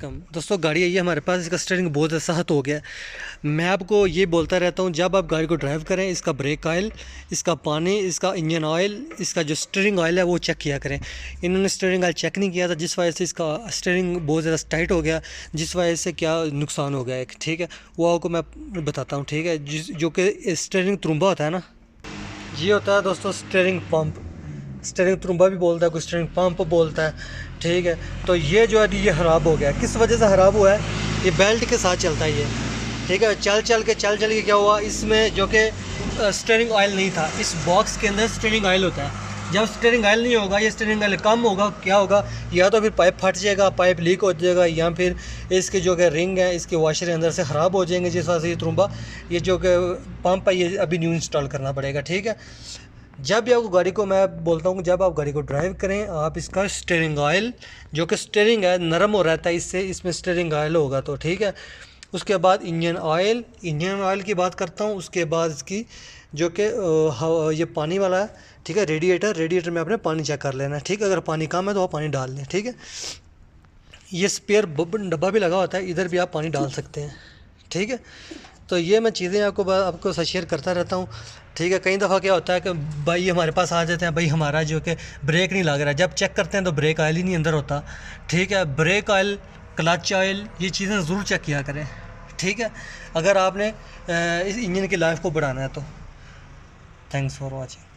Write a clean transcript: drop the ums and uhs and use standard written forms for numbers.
वालेकुम दोस्तों, गाड़ी आई है हमारे पास। इसका स्टीयरिंग बहुत सख्त हो गया है। मैं आपको ये बोलता रहता हूँ, जब आप गाड़ी को ड्राइव करें इसका ब्रेक ऑयल, इसका पानी, इसका इंजन ऑयल, इसका जो स्टीयरिंग ऑयल है वो चेक किया करें। इन्होंने स्टीयरिंग ऑयल चेक नहीं किया था, जिस वजह से इसका स्टीयरिंग बहुत ज़्यादा टाइट हो गया, जिस वजह से क्या नुकसान हो गया एक। ठीक है, वो आपको मैं बताता हूँ। ठीक है, जो कि स्टीयरिंग तुरुम्बा होता है ना, ये होता है दोस्तों स्टीयरिंग पंप। स्टीयरिंग तुरुम्बा भी बोलता है, कोई स्टीयरिंग पंप बोलता है। ठीक है, तो ये जो है ये ख़राब हो गया। किस वजह से ख़राब हुआ है? ये बेल्ट के साथ चलता है ये। ठीक है, चल चल के क्या हुआ, इसमें जो कि स्टीयरिंग ऑयल नहीं था। इस बॉक्स के अंदर स्टीयरिंग ऑयल होता है। जब स्टीयरिंग ऑयल नहीं होगा, ये स्टीयरिंग ऑयल कम होगा, क्या होगा, या तो फिर पाइप फट जाएगा, पाइप लीक हो जाएगा, या फिर इसके जो कि रिंग है, इसके वॉशर अंदर से ख़राब हो जाएंगे। जिस वजह से ये तुरुम्बा, ये जो कि पंप है, ये अभी न्यू इंस्टॉल करना पड़ेगा। ठीक है, जब भी आपको गाड़ी को, मैं बोलता हूँ जब आप गाड़ी को ड्राइव करें, आप इसका स्टीयरिंग ऑयल, जो कि स्टीयरिंग है नरम हो रहता है इससे, इसमें स्टीयरिंग ऑयल होगा तो ठीक है। उसके बाद इंजन ऑयल की बात करता हूँ। उसके बाद इसकी जो कि ये पानी वाला है, ठीक है, रेडिएटर में आपने पानी चेक कर लेना है। ठीक है, अगर पानी कम है तो आप पानी डाल लें। ठीक है, ये स्पेयर डब्बा भी लगा होता है, इधर भी आप पानी डाल सकते हैं। ठीक है, तो ये मैं चीज़ें आपको शेयर करता रहता हूँ। ठीक है, कई दफ़ा क्या होता है कि भाई हमारे पास आ जाते हैं, भाई हमारा जो कि ब्रेक नहीं लग रहा। जब चेक करते हैं तो ब्रेक ऑयल ही नहीं अंदर होता। ठीक है, ब्रेक ऑयल, क्लच ऑयल, ये चीज़ें ज़रूर चेक किया करें। ठीक है, अगर आपने इस इंजन की लाइफ को बढ़ाना है तो। Thanks for watching.